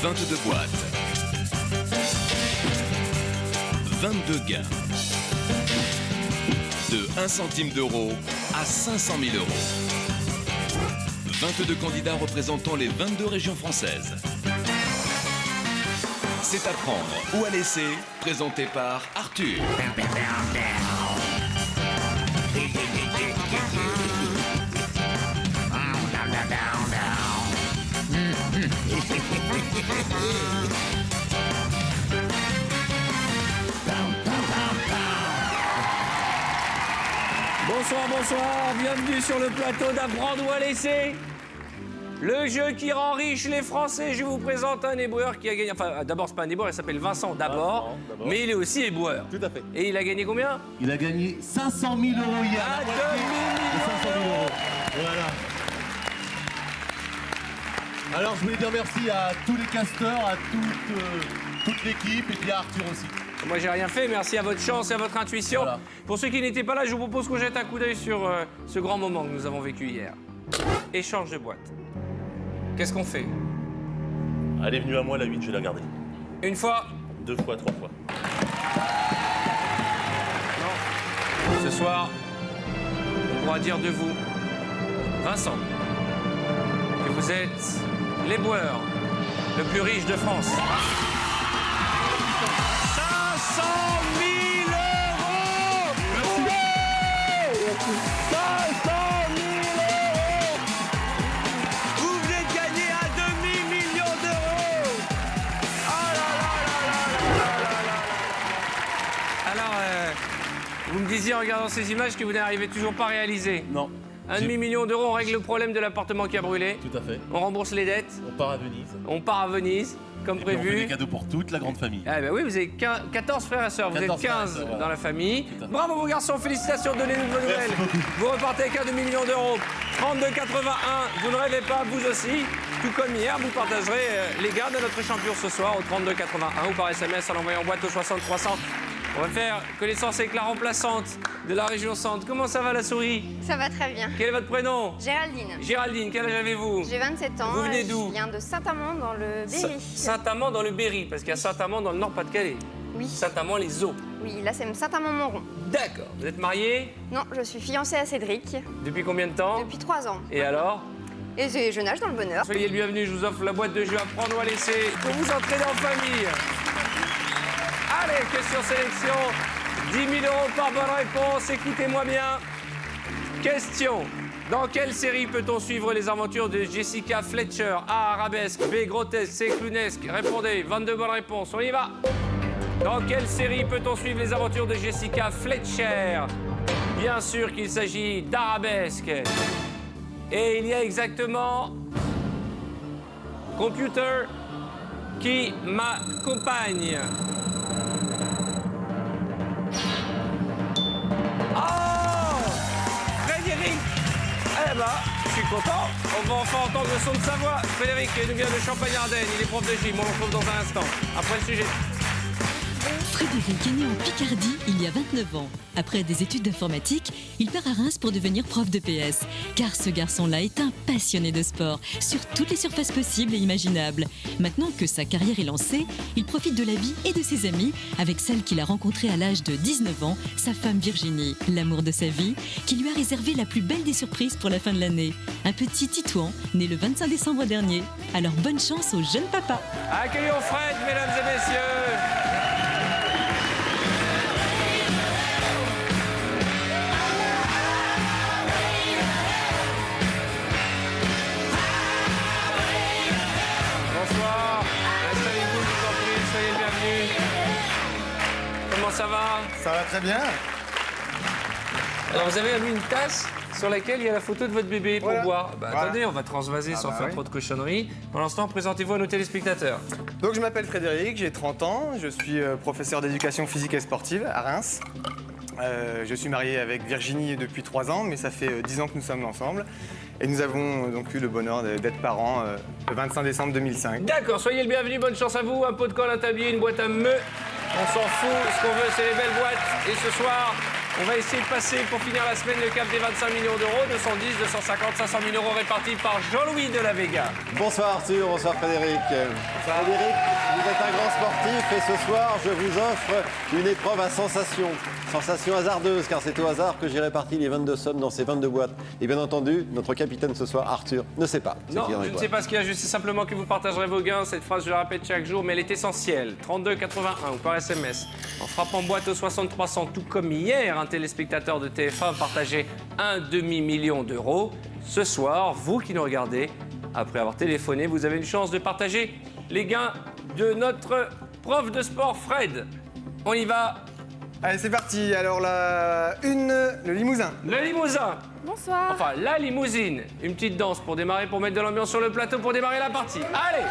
22 boîtes. 22 gains. De 1 centime d'euro à 500 000 euros. 22 candidats représentant les 22 régions françaises. C'est à prendre ou à laisser, présenté par Arthur. Bonsoir, bonsoir, bienvenue sur le plateau d'Apprendre ou à laisser. Le jeu qui rend riche les Français. Je vous présente un éboueur qui a gagné... Enfin, d'abord, c'est pas un éboueur, il s'appelle Vincent d'abord. Mais il est aussi éboueur. Tout à fait. Et il a gagné combien? Il a gagné 500 000 euros hier. Ah, La moitié 2 000 de 500 000 euros. Voilà. Alors, je voulais dire merci à tous les casteurs, à toute l'équipe et puis à Arthur aussi. Moi, j'ai rien fait. Merci à votre chance et à votre intuition. Voilà. Pour ceux qui n'étaient pas là, je vous propose qu'on jette un coup d'œil sur ce grand moment que nous avons vécu hier. Échange de boîtes. Qu'est-ce qu'on fait? Elle est venue à moi, la 8, je vais la garder. Une fois. 2 fois, 3 fois. Ce soir, on pourra dire de vous, Vincent, que vous êtes l'éboueur le plus riche de France. 500 000 euros! Ouais! 500 000 euros! Vous venez de gagner un demi-million d'euros! Ah là là là là là là là là! Alors, vous me disiez en regardant ces images que vous n'arrivez toujours pas à réaliser. Non. Un demi-million d'euros, on règle le problème de l'appartement qui a brûlé. Tout à fait. On rembourse les dettes. On part à Venise. On part à Venise, comme Et puis on fait prévu. des cadeaux pour toute la grande famille. Ah ben oui, vous avez 14 frères et sœurs, vous êtes 14 frères et 15 sœurs, voilà. dans la famille. Tout à fait. Bravo vos garçons, félicitations, donnez-nous de vos nouvelles. beaucoup. Vous repartez avec un demi-million d'euros. 32,81, vous ne rêvez pas, vous aussi. Tout comme hier, vous partagerez les gains de notre champion ce soir au 32,81 ou par SMS en envoyant boîte au 60 300. On va faire connaissance avec la remplaçante de la région Centre. Comment ça va la souris? Ça va très bien. Quel est votre prénom? Géraldine. Géraldine, quel âge avez-vous? J'ai 27 ans. Vous venez d'où? Je viens de Saint-Amand dans le Berry. Saint-Amand dans le Berry, parce qu'il y a Saint-Amand dans le Nord-Pas-de-Calais. Oui. Saint-Amand les eaux. Oui, là c'est Saint-Amand-Montrond. D'accord. Vous êtes marié Non, je suis fiancée à Cédric depuis combien de temps? depuis 3 ans. Et alors? Et je nage dans le bonheur. Soyez le bienvenu, je vous offre la boîte de jeux à prendre ou à laisser pour vous entraîner en famille. Allez, question sélection. 10 000 euros par bonne réponse, écoutez-moi bien. Question. Dans quelle série peut-on suivre les aventures de Jessica Fletcher? A. Arabesque. B. Grotesque. C. Clownesque. Répondez, 22 bonnes réponses, on y va. Dans quelle série peut-on suivre les aventures de Jessica Fletcher? Bien sûr qu'il s'agit d'Arabesque. Et il y a exactement Computer qui m'accompagne. Oh! Frédéric! Eh ben, je suis content. On va enfin entendre le son de sa voix. Frédéric, il nous vient de Champagne-Ardenne. Il est prof de gym. On le retrouve dans un instant. Après le sujet. Frédéric est né en Picardie il y a 29 ans. Après des études d'informatique, il part à Reims pour devenir prof de PS. Car ce garçon-là est un passionné de sport, sur toutes les surfaces possibles et imaginables. Maintenant que sa carrière est lancée, il profite de la vie et de ses amis avec celle qu'il a rencontrée à l'âge de 19 ans, sa femme Virginie, l'amour de sa vie, qui lui a réservé la plus belle des surprises pour la fin de l'année. Un petit Titouan, né le 25 décembre dernier. Alors bonne chance au jeune papa. Accueillons Fred, mesdames et messieurs. Bonsoir. Installez-vous, je vous en prie, soyez le bienvenu. Comment ça va? Ça va très bien. Alors vous avez mis une tasse sur laquelle il y a la photo de votre bébé pour Voilà. boire. Bah, Voilà. Attendez, on va transvaser sans bah faire oui. trop de cochonneries. Pour l'instant, présentez-vous à nos téléspectateurs. Donc je m'appelle Frédéric, j'ai 30 ans, je suis professeur d'éducation physique et sportive à Reims. Je suis marié avec Virginie depuis 3 ans, mais ça fait 10 ans que nous sommes ensemble. Et nous avons donc eu le bonheur d'être parents le 25 décembre 2005. D'accord, soyez le bienvenu, bonne chance à vous. Un pot de colle, un tablier, une boîte à meux. On s'en fout, ce qu'on veut, c'est les belles boîtes. Et ce soir, On va essayer de passer pour finir la semaine le cap des 25 millions d'euros. 210, 250, 500 000 euros répartis par Jean-Louis de la Vega. Bonsoir Arthur, bonsoir Frédéric. Frédéric, vous êtes un grand sportif et ce soir, je vous offre une épreuve à sensation. Sensation hasardeuse, car c'est au hasard que j'ai réparti les 22 sommes dans ces 22 boîtes. Et bien entendu, notre capitaine ce soir, Arthur, ne sait pas. Non, je ne sais pas ce qu'il y a, je sais simplement que vous partagerez vos gains. Cette phrase, je la répète chaque jour, mais elle est essentielle. 32,81 ou par SMS. En frappant boîte au 6300, tout comme hier, un téléspectateur de TF1 partageait un demi-million d'euros. Ce soir, vous qui nous regardez, après avoir téléphoné, vous avez une chance de partager les gains de notre prof de sport, Fred. On y va. Allez, c'est parti. Alors, le limousin. Le limousin. Bonsoir. Enfin, la limousine. Une petite danse pour démarrer, pour mettre de l'ambiance sur le plateau, pour démarrer la partie. Allez!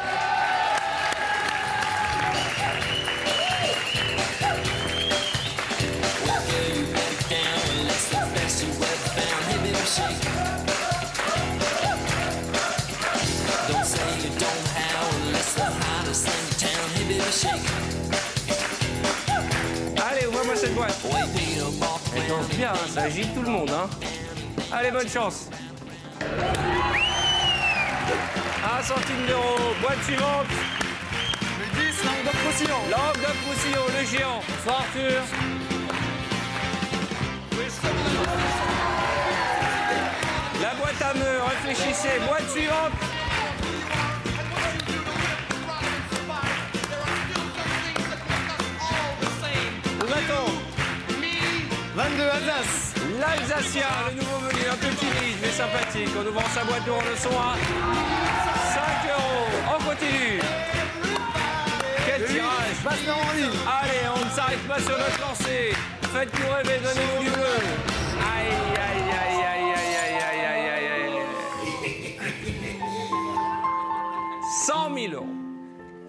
Allez, ouvre-moi cette boîte. Elle danse bien, hein, ça agite tout le monde. Hein. Allez, bonne chance. 1 centime d'euro. Boîte suivante. Le 10, Languedoc-Roussillon. Languedoc-Roussillon, le géant. Bonsoir, Arthur. La boîte à meux, réfléchissez. Boîte suivante. Où va-t-on? 22, Alsace. L'Alsacien, le nouveau venu, un peu timide mais sympathique. En ouvrant sa boîte d'euro, le son à 5 euros. On continue. Quel tirage. Basse-Normandie. Allez, on ne s'arrête pas sur notre lancée. Faites-nous rêver, donnez-nous du bleu. Aïe, aïe, aïe, aïe, aïe, aïe, aïe, aïe, aïe, aïe. 100 000 euros.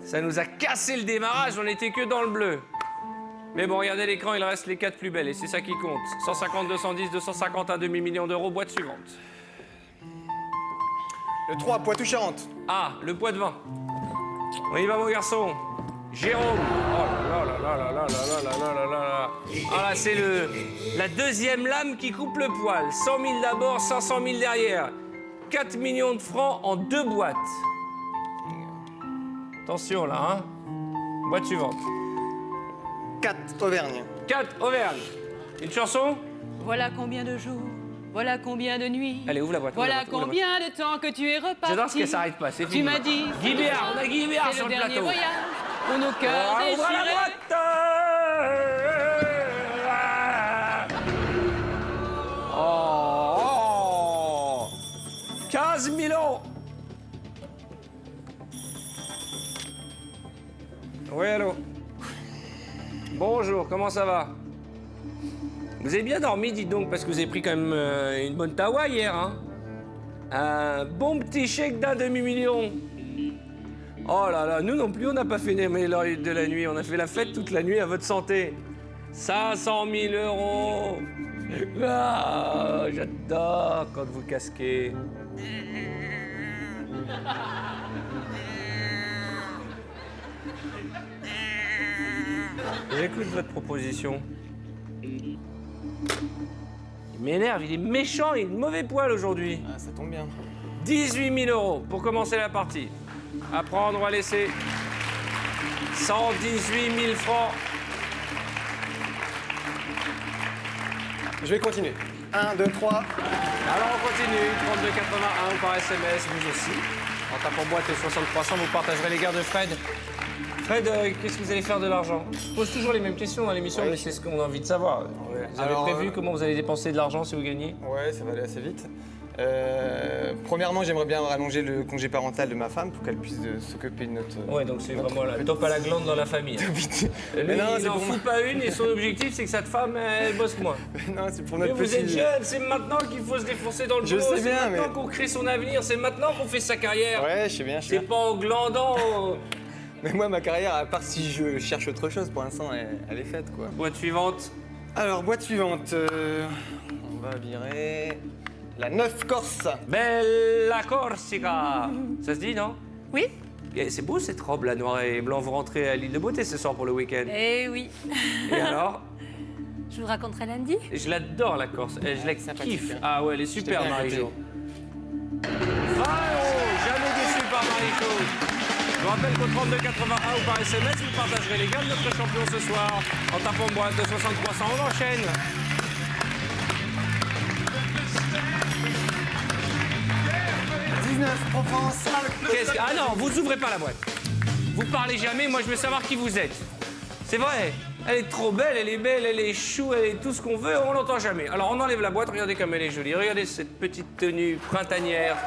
Ça nous a cassé le démarrage, on n'était que dans le bleu. Mais bon, regardez l'écran, il reste les 4 plus belles et c'est ça qui compte. 150, 210, 250, un demi-million d'euros. Boîte suivante. Le 3, Poitou-Charentes. Ah, le poids de vin. On y va, mon garçon. Jérôme. Oh là là là là là là là là là là là. Ah là, c'est la deuxième lame qui coupe le poil. 100 000 d'abord, 500 000 derrière. 4 millions de francs en 2 boîtes. Attention là, hein. Boîte suivante. 4, Auvergne. 4, Auvergne. Une chanson? Voilà combien de jours, voilà combien de nuits. Allez, ouvre la boîte. Voilà ouvre la boîte. combien de temps que tu es reparti. J'adore ce qu'elle s'arrête pas, c'est fini. Tu m'as dit. Guy Béard, on a Guy Béard c'est sur le le dernier plateau. voyage pour nos cœurs Ouvre la déchirés. boîte. Oh, 15 000 euros. Oui, allô. Bonjour, comment ça va? Vous avez bien dormi, dites donc, parce que vous avez pris quand même une bonne tawa hier, hein? Un bon petit chèque d'un demi-million. Oh là là, nous non plus, on n'a pas fait l'heure de la nuit. On a fait la fête toute la nuit à votre santé. 500 000 euros. Ah, j'adore quand vous casquez. J'écoute votre proposition. Il m'énerve, il est méchant, il est de mauvais poil aujourd'hui. Ah, ça tombe bien. 18 000 euros pour commencer la partie. À prendre ou à laisser. 118 000 francs. Je vais continuer. 1, 2, 3. Alors on continue. 32,81 par SMS, vous aussi. En tapant boîte et 6300, vous partagerez les gains de Fred. Fred, qu'est-ce que vous allez faire de l'argent? Je pose toujours les mêmes questions à l'émission, mais c'est ce qu'on a envie de savoir. Vous avez prévu comment vous allez dépenser de l'argent si vous gagnez? Ouais, ça va aller assez vite. Premièrement, j'aimerais bien rallonger le congé parental de ma femme pour qu'elle puisse s'occuper de notre... Ouais, donc c'est vraiment la top à la glande dans la famille. Mais non, il c'est n'en pour moi. fout pas une et son objectif, c'est que cette femme, elle bosse moins. Non, c'est pour Mais notre vous petit... êtes jeune, c'est maintenant qu'il faut se défoncer dans le Je boulot. sais C'est bien, maintenant mais- qu'on crée son avenir, c'est maintenant qu'on fait sa carrière. Ouais, je sais bien, je sais C'est bien. pas en glandant. Mais moi, ma carrière, à part si je cherche autre chose, pour l'instant, elle est faite, quoi. Boîte suivante. Alors, boîte suivante. On va virer... La 9 Corse. Bella Corsica. Ça se dit, non? Oui. Et c'est beau cette robe, là, noir et blanc. Vous rentrez à l'île de Beauté ce soir pour le week-end. Eh oui. Et alors? Je vous raconterai lundi. Je l'adore, la Corse. Je la kiffe. Ah ouais, elle est super, bien Marie-Jo. 20 €, jamais déçu par Marie-Jo. Je vous rappelle qu'au 3281 ou par SMS, vous partagerez les gains de notre champion ce soir. En tapant boîte de 6300, on enchaîne. Ah non, vous ouvrez pas la boîte. Vous parlez jamais, moi je veux savoir qui vous êtes. C'est vrai, elle est trop belle, elle est chou, elle est tout ce qu'on veut, on l'entend jamais. Alors on enlève la boîte, regardez comme elle est jolie. Regardez cette petite tenue printanière.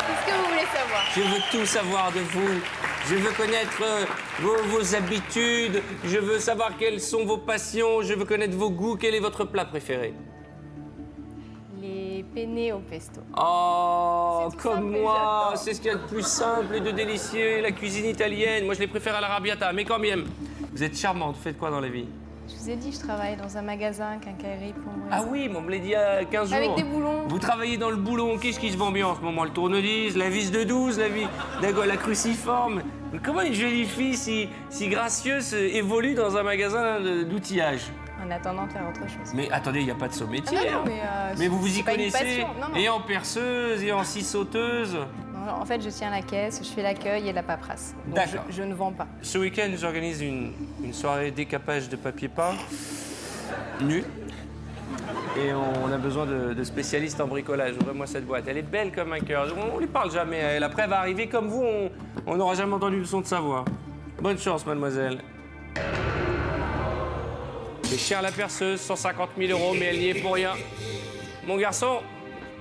Qu'est-ce que vous voulez savoir? Je veux tout savoir de vous. Je veux connaître vos habitudes, je veux savoir quelles sont vos passions, je veux connaître vos goûts. Quel est votre plat préféré? Les penne au pesto. Oh, C'est tout comme simple, moi, j'adore. c'est ce qu'il y a de plus simple et de délicieux, la cuisine italienne. Moi, je les préfère à l'arrabbiata, mais quand même. Vous êtes charmante, vous faites quoi dans la vie? Je vous ai dit, je travaille dans un magasin, quincaillerie, plomberie. Ah oui, mais on me l'a dit il y a 15 jours. Avec des boulons. Vous travaillez dans le boulon, qu'est-ce qui se vend bien en ce moment? Le tournevis, la vis de 12, la cruciforme. Mais comment une jolie fille si gracieuse évolue dans un magasin d'outillage? En attendant de faire autre chose. Mais attendez, il n'y a pas de saut métier. Ah non, hein. mais, Mais vous y c'est pas une connaissez, passion. Non, non. et en perceuse, et en scie sauteuse. Non, en fait, je tiens la caisse, je fais l'accueil et la paperasse. Donc, D'accord. je ne vends pas. Ce week-end, j'organise une soirée décapage de papier peint, nu. Et on a besoin de spécialistes en bricolage. Ouvrez-moi cette boîte. Elle est belle comme un cœur. On ne lui parle jamais à elle. Après, elle va arriver comme vous, on n'aura jamais entendu le son de sa voix. Bonne chance, mademoiselle. C'est cher la perceuse, 150 000 €, mais elle n'y est pour rien. Mon garçon,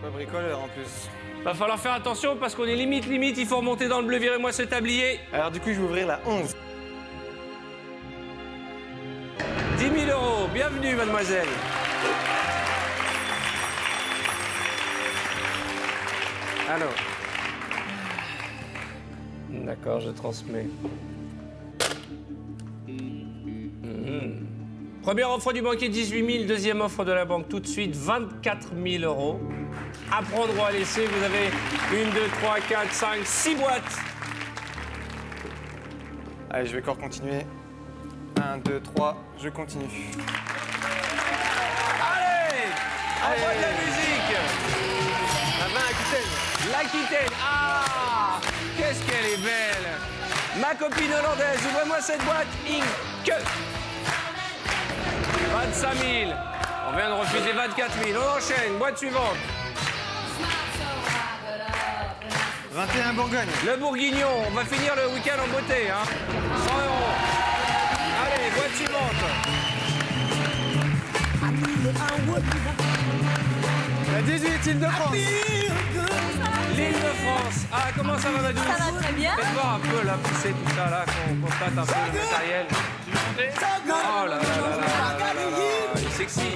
Pas bricoleur en plus. va falloir faire attention parce qu'on est limite, il faut remonter dans le bleu. Virez-moi ce tablier. Alors du coup, je vais ouvrir la 11. 10 000 €. Bienvenue, mademoiselle. Alors. D'accord, je transmets. Première offre du banquier, 18 000. Deuxième offre de la banque, tout de suite, 24 000 €. À prendre ou à laisser, vous avez 1, 2, 3, 4, 5, 6 boîtes. Allez, je vais encore continuer. 1, 2, 3, je continue. Allez, envoie de la musique. La 20 Aquitaine. L'Aquitaine, ah, qu'est-ce qu'elle est belle. Ma copine hollandaise, ouvrez-moi cette boîte, Inke. 25 000. On vient de refuser 24 000. On enchaîne, boîte suivante. 21 Bourgogne. Le Bourguignon, on va finir le week-end en beauté, hein. 100 €. Allez, boîte suivante. La 18 Île-de-France. L'Île-de-France. Ah, comment ça va, Madou? Ça va très bien. Faites voir un peu la poussée, tout ça, là, qu'on constate un peu le matériel. Oh là là là là là là, il est sexy.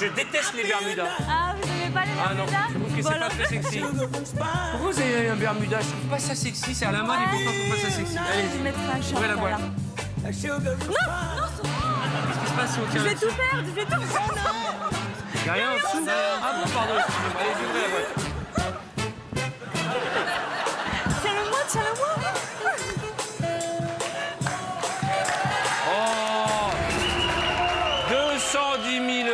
Je déteste les Bermudas. Ah, vous n'aimez pas les Ah non, Bermudas? je trouve que c'est pas très sexy. Pourquoi vous avez un Bermuda? Je trouve pas ça sexy, c'est à la mode et pourtant je trouve pas ça sexy. Je Allez-y, mettrai un short, ouvrez la boîte. alors. Qu'est-ce qui se passe si on tient Je vais là-dessus? tout perdre, je vais tout perdre. Y'a rien en dessous? Ah bon, pardon, excusez-moi. Allez, ouvrez la boîte. Tiens-le-moi, tiens-le-moi. Oh, 210 000 €.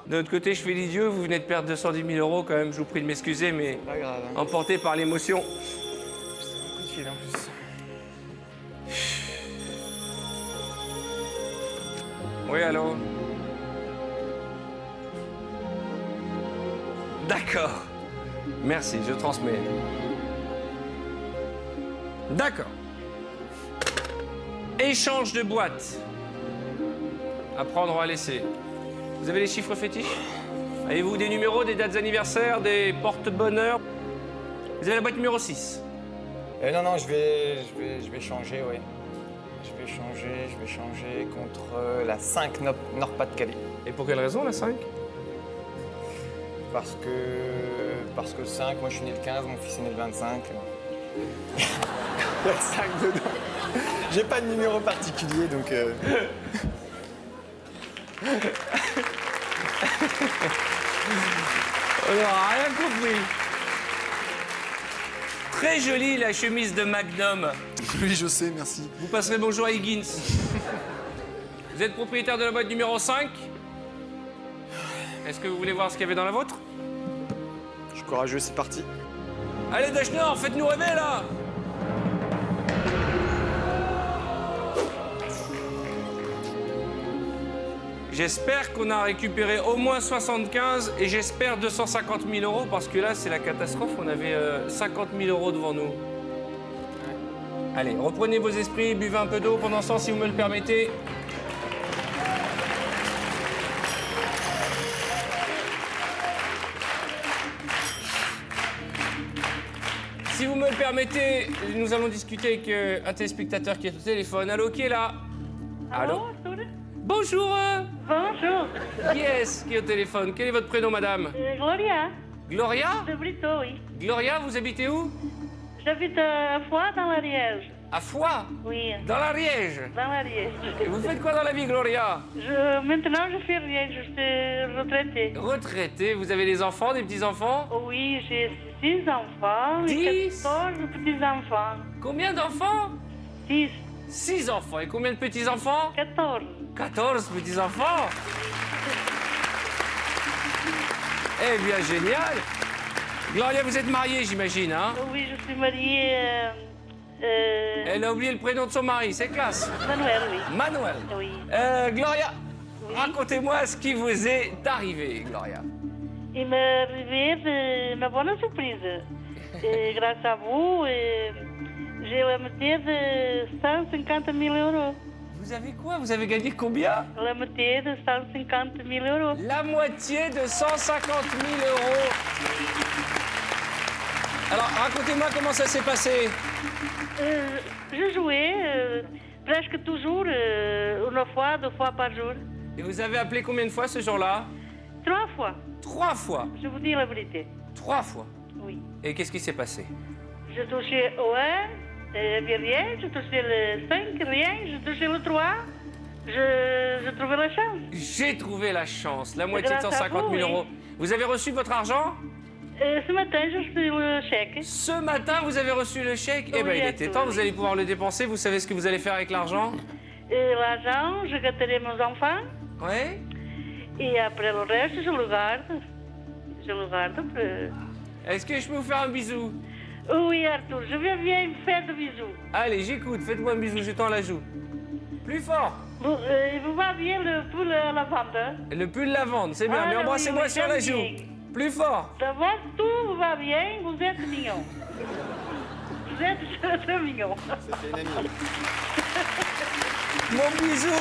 De l'autre côté, je fais l'idiot, vous venez de perdre 210 000 € quand même, je vous prie de m'excuser, mais Pas grave. Hein. emporté par l'émotion. Coup de fil en plus. Oui, allô? D'accord. Merci, je transmets. D'accord. Échange de boîtes. À prendre ou à laisser. Vous avez les chiffres fétiches? Avez-vous des numéros, des dates anniversaires, des porte-bonheur? Vous avez la boîte numéro 6. Non, non, je vais changer, oui. Je vais changer contre la 5 Nord-Pas-de-Calais. Et pour quelle raison, la 5? Parce que le 5, moi je suis né le 15, mon fils est né le 25. La 5 dedans. J'ai pas de numéro particulier, donc... On n'aura rien compris. Très jolie la chemise de Magnum. Oui, je sais, merci. Vous passerez bonjour à Higgins. Vous êtes propriétaire de la boîte numéro 5. Est-ce que vous voulez voir ce qu'il y avait dans la vôtre? Je suis courageux, c'est parti. Allez, Dachnor, faites-nous rêver, là. J'espère qu'on a récupéré au moins 75 et j'espère 250 000 euros parce que là, c'est la catastrophe. On avait 50 000 euros devant nous. Allez, reprenez vos esprits, buvez un peu d'eau pendant ce temps, si vous me le permettez. Si vous me le permettez, nous allons discuter avec un téléspectateur qui est au téléphone. Allô, qui est là? Allô? Bonjour. Bonjour. Qui est-ce qui est au téléphone? Quel est votre prénom, madame? Gloria. Gloria? De Brito, oui. Gloria, vous habitez où? J'habite à Foix, dans l'Ariège. À Foix? Oui. Dans l'Ariège? Dans l'Ariège. Et vous faites quoi dans la vie, Gloria? Maintenant, je fais rien, je suis retraitée. Retraitée, vous avez des enfants, des petits-enfants? Oui, j'ai 6 enfants. 10? Et 14 petits-enfants. Combien d'enfants? 6. 6 enfants. Et combien de petits-enfants? 14. 14 petits-enfants? Eh bien, génial! Gloria, vous êtes mariée, j'imagine, hein? Oui, je suis mariée... Elle a oublié le prénom de son mari, c'est classe. Manuel, oui. Manuel. Oui. Gloria, Oui. racontez-moi ce qui vous est arrivé, Gloria. Il m'est arrivé une bonne surprise. Et grâce à vous, j'ai la moitié de 150 000 euros. Vous avez quoi? Vous avez gagné combien? La moitié de 150 000 euros. La moitié de 150 000 euros. Alors, racontez-moi comment ça s'est passé. Je jouais presque toujours, une fois, 2 fois par jour. Et vous avez appelé combien de fois ce jour-là? 3 fois. 3 fois. Je vous dis la vérité. 3 fois. Oui. Et qu'est-ce qui s'est passé? Je touchais au 1, rien. Je touchais le 5, rien. Je touchais le 3. Je trouvais la chance. J'ai trouvé la chance. La moitié de Grâce à 150 000 vous, euros. oui. Vous avez reçu votre argent? Ce matin, j'ai reçu le chèque. Ce matin, vous avez reçu le chèque? Eh bien, Oui, il était temps, vous allez pouvoir le dépenser. Vous savez ce que vous allez faire avec l'argent? L'argent, je gâterai mes enfants. Oui? Et après le reste, je le garde. Je le garde. Est-ce que je peux vous faire un bisou? Oui, Arthur, je viens bien faire des bisous. Allez, j'écoute. Faites-moi un bisou, je tends la joue. Plus fort. Il vous va bien le pull à la vente, hein? Le pull lavande, c'est bien. Ah, Mais oui, embrassez-moi oui, sur la j'aime joue. bien. Plus fort. Ça va, tout va bien, vous êtes mignon. Vous êtes très mignon. C'était une amie. Mon bisou.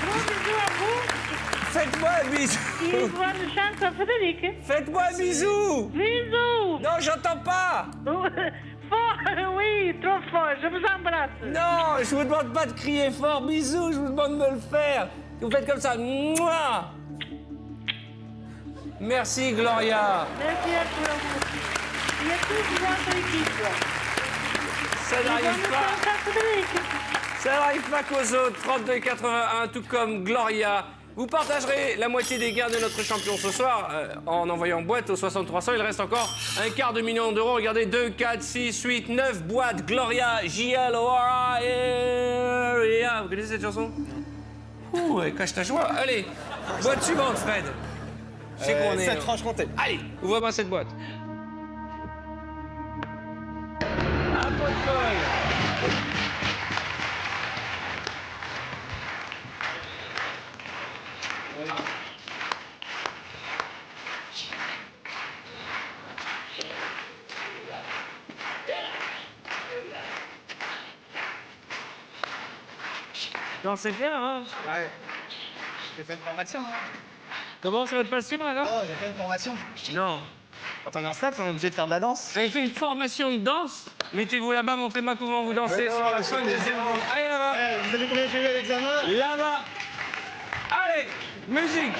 Gros bisous à vous. Faites-moi un bisou. Et bonne chance à Frédéric. Faites-moi un bisou. Bisous. Non, j'entends pas. Fort, oui, trop fort. Je vous embrasse. Non, je vous demande pas de crier fort. Bisous, je vous demande de me le faire. Vous faites comme ça. Mouah. Merci, Gloria. Merci à vous. Et à toute votre équipe. Ça Et bonne n'arrive pas. chance à Frédéric. Ça n'arrive pas qu'aux autres. 32,81, tout comme Gloria. Vous partagerez la moitié des gains de notre champion ce soir en envoyant boîte au 6300. Il reste encore un quart de million d'euros. Regardez, 2, 4, 6, 8, 9 boîtes. Gloria, J-L-O-R-I. Vous connaissez cette chanson? Ouh, elle cache ta joie. Allez, boîte suivante, Fred. Je sais qu'on est... Cette Franche-Comté. Allez, ouvre-moi cette boîte. Un pot de colle. Non, c'est bien, hein? Ouais. J'ai fait une formation. Comment ça va te passer, alors? Oh, j'ai fait une formation. Non. Quand on est en staff, on est obligé de faire de la danse. Vous avez fait une formation de danse? Mettez-vous là-bas, montrez-moi comment vous dansez. Ouais, non, Sur la c'est- deuxième rang. Allez, là-bas. Vous avez combien fait à l'examen? Là-bas. Allez, musique.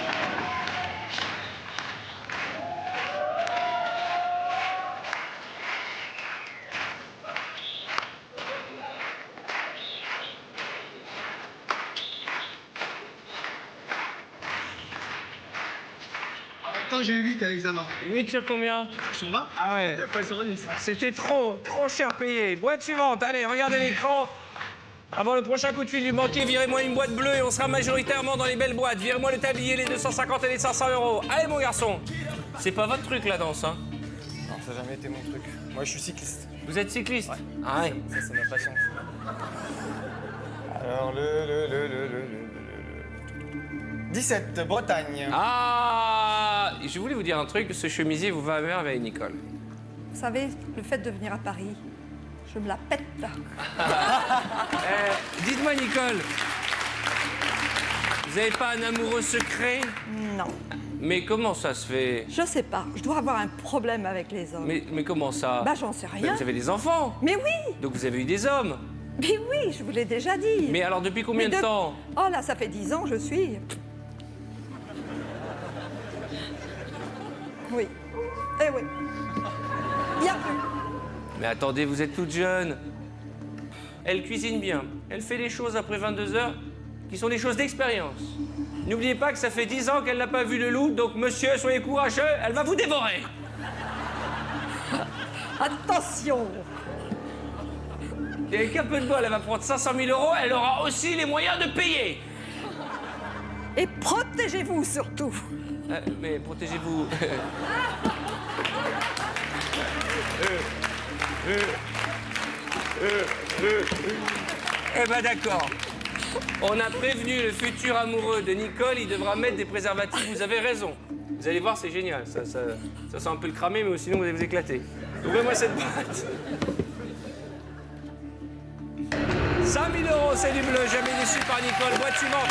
Attends, j'ai eu 8 à l'examen. 8 sur combien? Sur 20? Ah ouais. Pas sur 10. C'était trop cher payé. Boîte suivante, allez, regardez l'écran. Avant le prochain coup de fil du banquier, virez-moi une boîte bleue et on sera majoritairement dans les belles boîtes. Virez-moi le tablier, les 250 et les 500 €. Allez, mon garçon. C'est pas votre truc, la danse, hein? Non, ça n'a jamais été mon truc. Moi, je suis cycliste. Vous êtes cycliste? Ouais. Ah ouais. Ça, c'est ma passion. Alors, 17, Bretagne. Ah, je voulais vous dire un truc, ce chemisier vous va à merveille, Nicole. Vous savez, le fait de venir à Paris, je me la pète là. Dites-moi, Nicole, vous n'avez pas un amoureux secret? Non. Mais comment ça se fait? Je sais pas, je dois avoir un problème avec les hommes. Mais comment ça? Bah j'en sais rien. Vous avez des enfants? Mais oui. Donc vous avez eu des hommes? Mais oui, je vous l'ai déjà dit. Mais alors depuis combien de temps? Oh là, ça fait 10 ans, je suis... Oui. Eh oui. Bien vu. Mais attendez, vous êtes toute jeune. Elle cuisine bien. Elle fait des choses après 22 heures qui sont des choses d'expérience. N'oubliez pas que ça fait 10 ans qu'elle n'a pas vu le loup, donc monsieur, soyez courageux, elle va vous dévorer. Attention. Et avec un peu de bol, elle va prendre 500 000 €, elle aura aussi les moyens de payer. Et protégez-vous surtout. Mais protégez-vous. Eh ben d'accord. On a prévenu le futur amoureux de Nicole, il devra mettre des préservatifs, vous avez raison. Vous allez voir, c'est génial. Ça sent un peu le cramer, mais sinon vous allez vous éclater. Ouvrez-moi cette boîte. 5 000 €, c'est du bleu, jamais déçu par Nicole. Boîte suivante.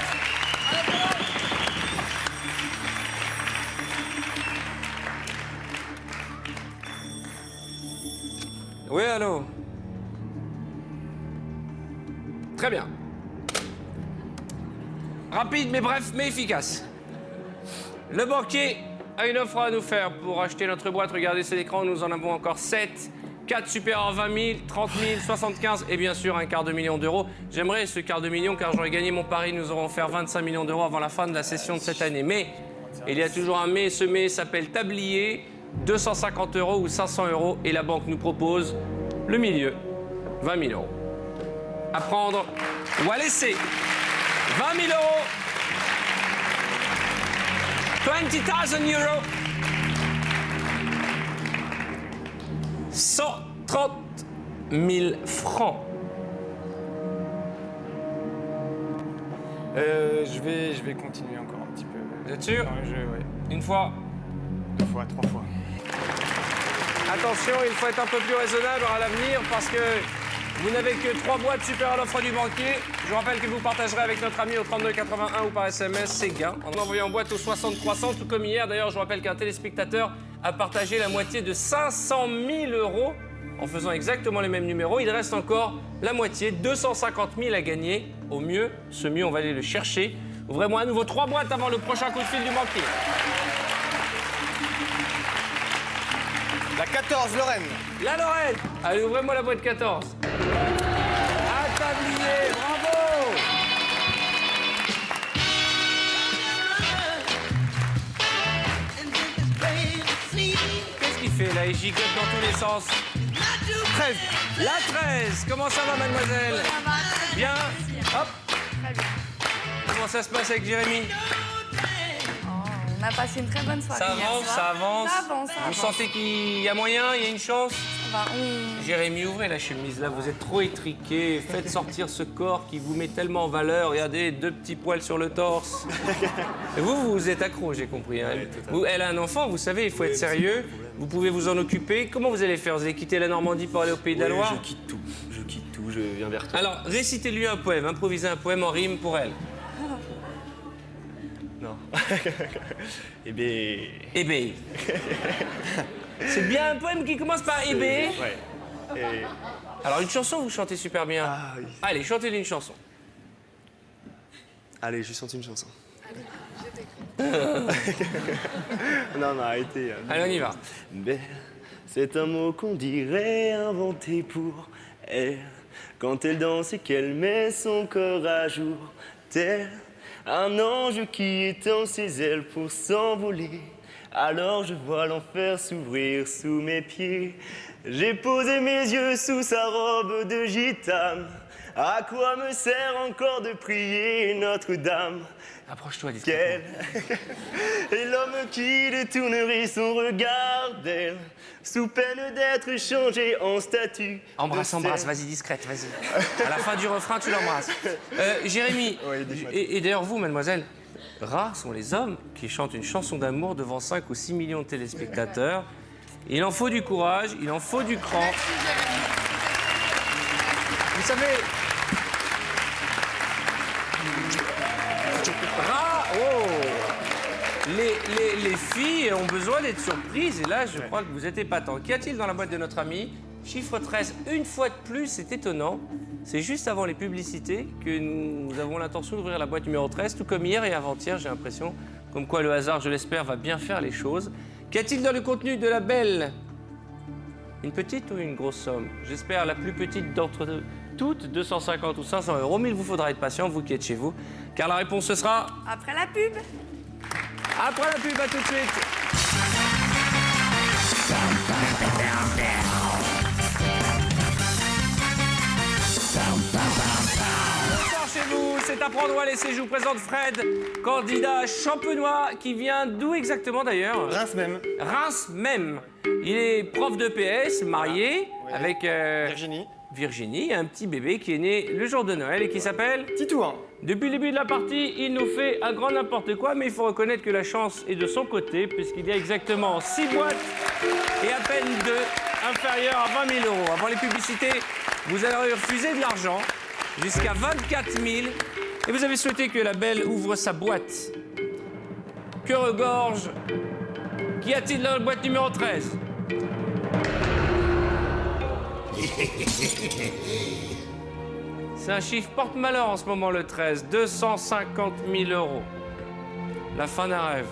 Oui, allô? Très bien. Rapide, mais bref, mais efficace. Le banquier a une offre à nous faire pour acheter notre boîte. Regardez cet écran, nous en avons encore 7. 4 supérieurs à 20 000, 30 000, 75 et bien sûr un quart de million d'euros. J'aimerais ce quart de million car j'aurais gagné mon pari. Nous aurons offert 25 millions d'euros avant la fin de la session de cette année. Mais il y a toujours un mais. Ce mais s'appelle tablier, 250 € ou 500 € et la banque nous propose le milieu, 20 000 €. À prendre ou à laisser. 20 000 €. 20 000 €. 130 000 francs. Je vais continuer encore un petit peu. Vous êtes sûr? Dans le jeu, ouais. Une fois? 2 fois, 3 fois. Attention, il faut être un peu plus raisonnable à l'avenir parce que vous n'avez que 3 boîtes supérieures à l'offre du banquier. Je vous rappelle que vous partagerez avec notre ami au 3281 ou par SMS ses gains en envoyant boîte au 60 300, tout comme hier. D'ailleurs, je vous rappelle qu'un téléspectateur a partagé la moitié de 500 000 € en faisant exactement les mêmes numéros. Il reste encore la moitié, 250 000 à gagner. Au mieux, ce mieux, on va aller le chercher. Ouvrez-moi à nouveau 3 boîtes avant le prochain coup de fil du banquier. La 14, Lorraine. La Lorraine. Allez, ouvrez-moi la boîte 14. À tablier, bravo. Qu'est-ce qu'il fait là? Il gigote dans tous les sens. 13. La 13. Comment ça va, mademoiselle? Ça va. Bien. Hop. Très bien. Comment ça se passe avec Jérémy? On a passé une très bonne soirée. Ça hier avance, soir. ça avance. Ça avance, ça Vous avance. sentez qu'il y a moyen, il y a une chance? Ça va, Jérémy, ouvrez la chemise là, vous êtes trop étriqué. Faites sortir ce corps qui vous met tellement en valeur. Regardez, 2 petits poils sur le torse. Et vous êtes accro, j'ai compris. Hein. Elle a un enfant, vous savez, il faut être sérieux. Vous pouvez vous en occuper. Comment vous allez faire? Vous allez quitter la Normandie pour aller au Pays de la Loire? Je quitte tout, je viens vers toi. Alors, récitez-lui un poème, improvisez un poème en rime pour elle. Non. Eh bien... Eh ben. C'est bien un poème qui commence par eh ben. Ouais. Et... Alors, une chanson, vous chantez super bien. Ah oui. Allez, chantez-lui une chanson. Allez, je chante une chanson. Non, arrêtez. Allez, on y va. Belle, c'est un mot qu'on dirait inventé pour elle. Quand elle danse et qu'elle met son corps à jour. Tel un ange qui étend ses ailes pour s'envoler. Alors je vois l'enfer s'ouvrir sous mes pieds. J'ai posé mes yeux sous sa robe de gitane. À quoi me sert encore de prier Notre-Dame? Approche-toi discrètement. Et l'homme qui détournerait son regard d'elle, sous peine d'être changé en statue. Embrasse, vas-y, discrète, vas-y. À la fin du refrain, tu l'embrasses. Jérémy, et d'ailleurs vous, mademoiselle, rares sont les hommes qui chantent une chanson d'amour devant 5 ou 6 millions de téléspectateurs. Il en faut du courage, il en faut du cran. Vous savez... Les filles ont besoin d'être surprises, et là, je crois que vous êtes épatant. Qu'y a-t-il dans la boîte de notre ami? Chiffre 13, une fois de plus, c'est étonnant. C'est juste avant les publicités que nous avons l'intention d'ouvrir la boîte numéro 13, tout comme hier et avant-hier, j'ai l'impression. Comme quoi le hasard, je l'espère, va bien faire les choses. Qu'y a-t-il dans le contenu de la belle? Une petite ou une grosse somme? J'espère la plus petite d'entre toutes, 250 ou 500 €, mais il vous faudra être patient, vous qui êtes chez vous, car la réponse ce sera... Après la pub. Après la pub, à tout de suite. Bonsoir chez vous, c'est à prendre ou à laisser. Je vous présente Fred, candidat champenois, qui vient d'où exactement d'ailleurs? Reims même. Reims même. Il est prof de PS, marié, avec Virginie, un petit bébé qui est né le jour de Noël et qui s'appelle Titouan. Depuis le début de la partie, il nous fait un grand n'importe quoi, mais il faut reconnaître que la chance est de son côté, puisqu'il y a exactement 6 boîtes et à peine 2 inférieures à 20 000 €. Avant les publicités, vous allez refuser de l'argent, jusqu'à 24 000, et vous avez souhaité que la belle ouvre sa boîte. Que regorge? Qu'y a-t-il dans la boîte numéro 13? C'est un chiffre porte-malheur en ce moment, le 13. 250 000 €. La fin d'un rêve.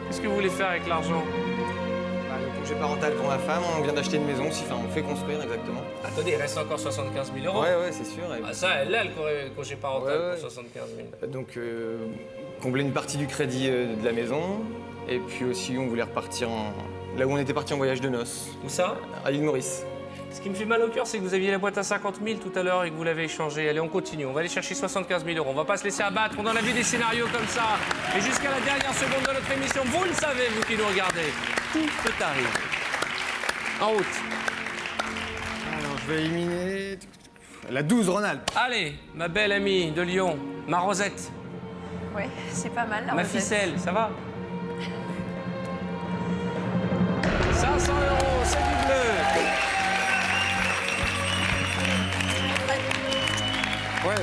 Qu'est-ce que vous voulez faire avec l'argent? Le congé parental pour ma femme, on vient d'acheter une maison, enfin on fait construire exactement. Attendez, il reste encore 75 000 €. Ouais, c'est sûr. Ah, ça, elle a le congé parental pour 75 000. Donc, combler une partie du crédit de la maison. Et puis aussi, on voulait repartir là où on était parti en voyage de noces. Où ça? À l'île Maurice. Ce qui me fait mal au cœur, c'est que vous aviez la boîte à 50 000 tout à l'heure et que vous l'avez échangée. Allez, on continue. On va aller chercher 75 000 €. On va pas se laisser abattre. On en a vu des scénarios comme ça. Et jusqu'à la dernière seconde de notre émission, vous le savez, vous qui nous regardez, tout peut arriver. En route. Alors, je vais éliminer la 12, Rhône-Alpes. Allez, ma belle amie de Lyon, ma Rosette. Ouais, c'est pas mal, la Ma Rosette. ficelle, ça va? 500 €, c'est du bleu. Ouais.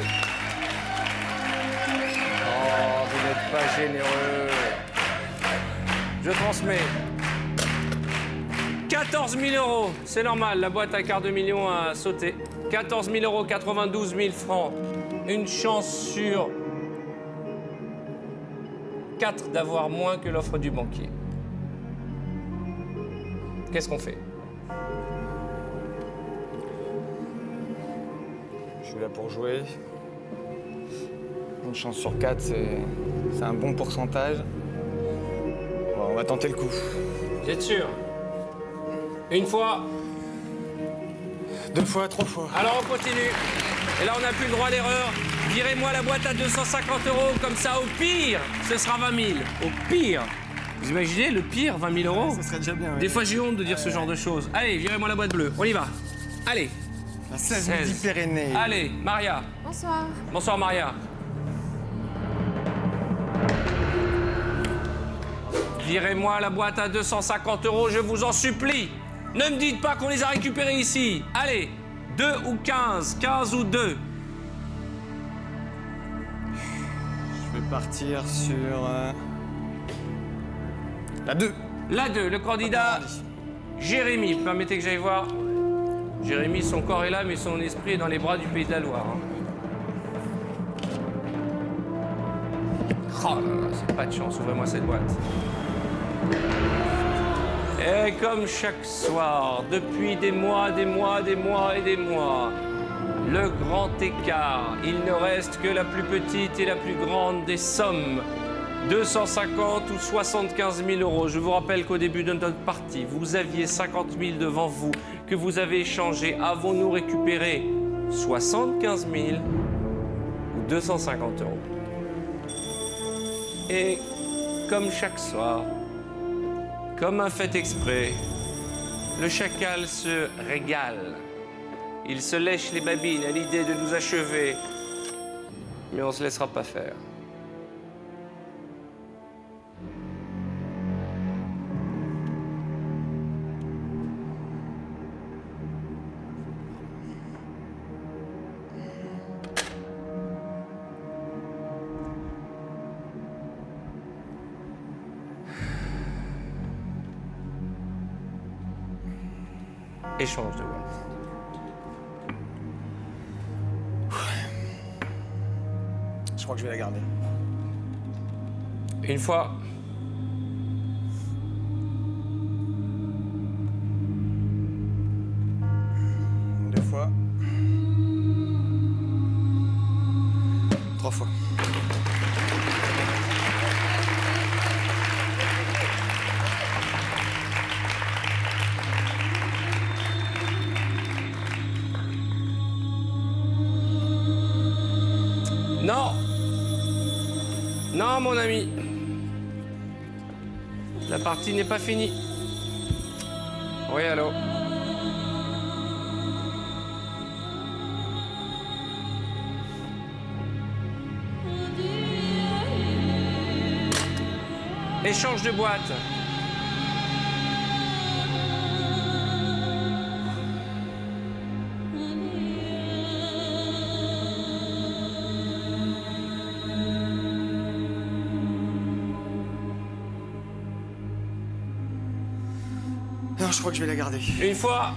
Oh, vous n'êtes pas généreux. Je transmets. 14 000 €, c'est normal, la boîte à quart de million a sauté. 14 000 €, 92 000 francs. Une chance sur 4 d'avoir moins que l'offre du banquier. Qu'est-ce qu'on fait? Je suis là pour jouer. Une chance sur 4, c'est un bon pourcentage. Bon, on va tenter le coup. Vous êtes sûr? Une fois? 2 fois, 3 fois. Alors on continue. Et là on n'a plus le droit à l'erreur. Virez-moi la boîte à 250 €, comme ça au pire, ce sera 20 000. Au pire. Vous imaginez le pire, 20 000 €? Ça serait déjà bien. Des fois j'ai honte de dire ce genre de choses. Allez, virez-moi la boîte bleue. On y va. Allez. La 16 Midi-Pyrénées. Allez, Maria. Bonsoir. Bonsoir Maria. Virez-moi la boîte à 250 €, je vous en supplie. Ne me dites pas qu'on les a récupérés ici. Allez, 2 ou 15, 15 ou 2. Je vais partir sur la 2. La 2, le candidat Jérémy. Permettez que j'aille voir. Jérémy, son corps est là, mais son esprit est dans les bras du Pays de la Loire. Oh là là, c'est pas de chance, ouvrez-moi cette boîte. Et comme chaque soir, depuis des mois, des mois, des mois et des mois, le grand écart, il ne reste que la plus petite et la plus grande des sommes. 250 ou 75 000 euros. Je vous rappelle qu'au début de notre partie, vous aviez 50 000 devant vous, que vous avez échangé. Avons-nous récupéré 75 000 ou 250 euros? Et comme chaque soir, comme un fait exprès, le chacal se régale. Il se lèche les babines à l'idée de nous achever. Mais on ne se laissera pas faire. Échange de boîte. Je crois que je vais la garder. Une fois. Deux fois. Trois fois. Non! Non, mon ami. La partie n'est pas finie. Oui, allô? Échange de boîte. Non, je crois que je vais la garder. Une fois.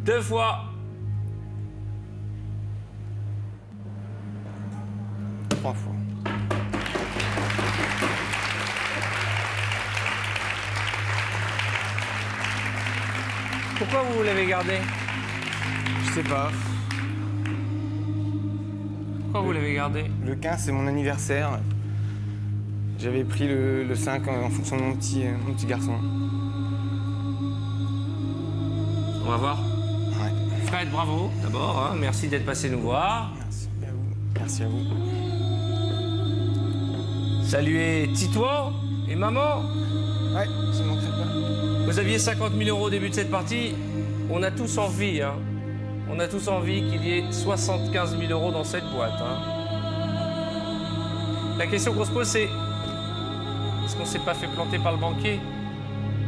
Deux fois. Trois fois. Pourquoi vous l'avez gardé? Je sais pas. Pourquoi vous l'avez gardé? Le 15, c'est mon anniversaire. J'avais pris le 5 en fonction de mon petit garçon. On va voir. Ouais. Fred, bravo d'abord. Hein. Merci d'être passé nous voir. Merci à vous. Merci à vous. Saluez Titouan et maman. Ouais, ça ne manquerait pas. Vous aviez 50 000 euros au début de cette partie. On a tous envie, hein. On a tous envie qu'il y ait 75 000 euros dans cette boîte. Hein. La question qu'on se pose, c'est est-ce qu'on s'est pas fait planter par le banquier?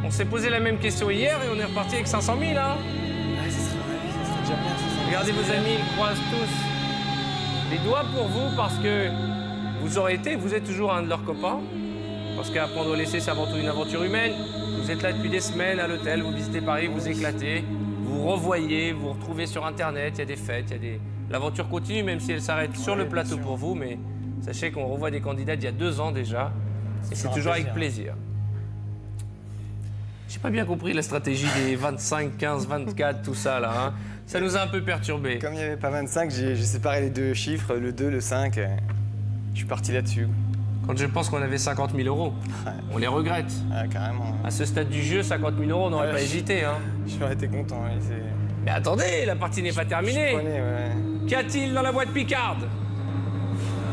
On s'est posé la même question hier et on est reparti avec 500 000, hein. Ouais, ça serait déjà bien. Regardez vos amis, ils croisent tous les doigts pour vous parce que vous êtes toujours un de leurs copains. Parce qu'apprendre au laisser, c'est avant tout une aventure humaine. Vous êtes là depuis des semaines à l'hôtel, vous visitez Paris, vous éclatez, vous revoyez, vous retrouvez sur Internet, il y a des fêtes, l'aventure continue, même si elle s'arrête sur le plateau pour vous, mais sachez qu'on revoit des candidats d'il y a 2 ans déjà, et c'est toujours avec plaisir. J'ai pas bien compris la stratégie des 25, 15, 24, tout ça là. Hein. Ça nous a un peu perturbés. Comme il n'y avait pas 25, j'ai séparé les deux chiffres, le 2, le 5. Je suis parti là-dessus. Quand je pense qu'on avait 50 000 euros, on les regrette. Ouais, carrément. À ce stade du jeu, 50 000 euros, on n'aurait pas hésité. Hein. J'aurais été content. Mais attendez, la partie n'est pas terminée. Qu'y a-t-il dans la boîte picarde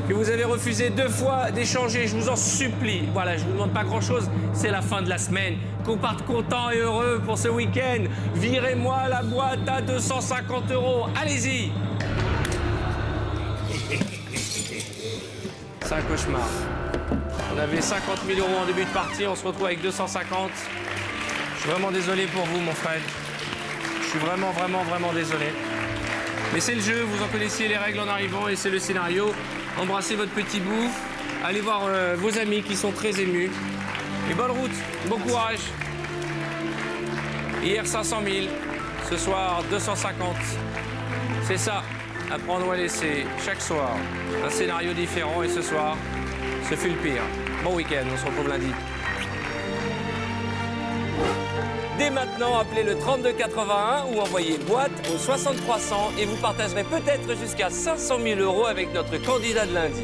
que vous avez refusé 2 fois d'échanger? Je vous en supplie. Voilà, je vous demande pas grand-chose. C'est la fin de la semaine. Qu'on parte content et heureux pour ce week-end. Virez-moi la boîte à 250 euros. Allez-y. C'est un cauchemar. On avait 50 000 euros en début de partie, on se retrouve avec 250. Je suis vraiment désolé pour vous, mon Fred. Je suis vraiment, vraiment, vraiment désolé. Mais c'est le jeu, vous en connaissiez les règles en arrivant et c'est le scénario. Embrassez votre petit bout, allez voir vos amis qui sont très émus. Et bonne route, bon courage. Hier 500 000, ce soir 250. C'est ça, à prendre ou à laisser chaque soir. Un scénario différent et ce soir, ce fut le pire. Bon week-end, on se retrouve lundi. Dès maintenant, appelez le 3281 ou envoyez boîte au 6300 et vous partagerez peut-être jusqu'à 500 000 euros avec notre candidat de lundi.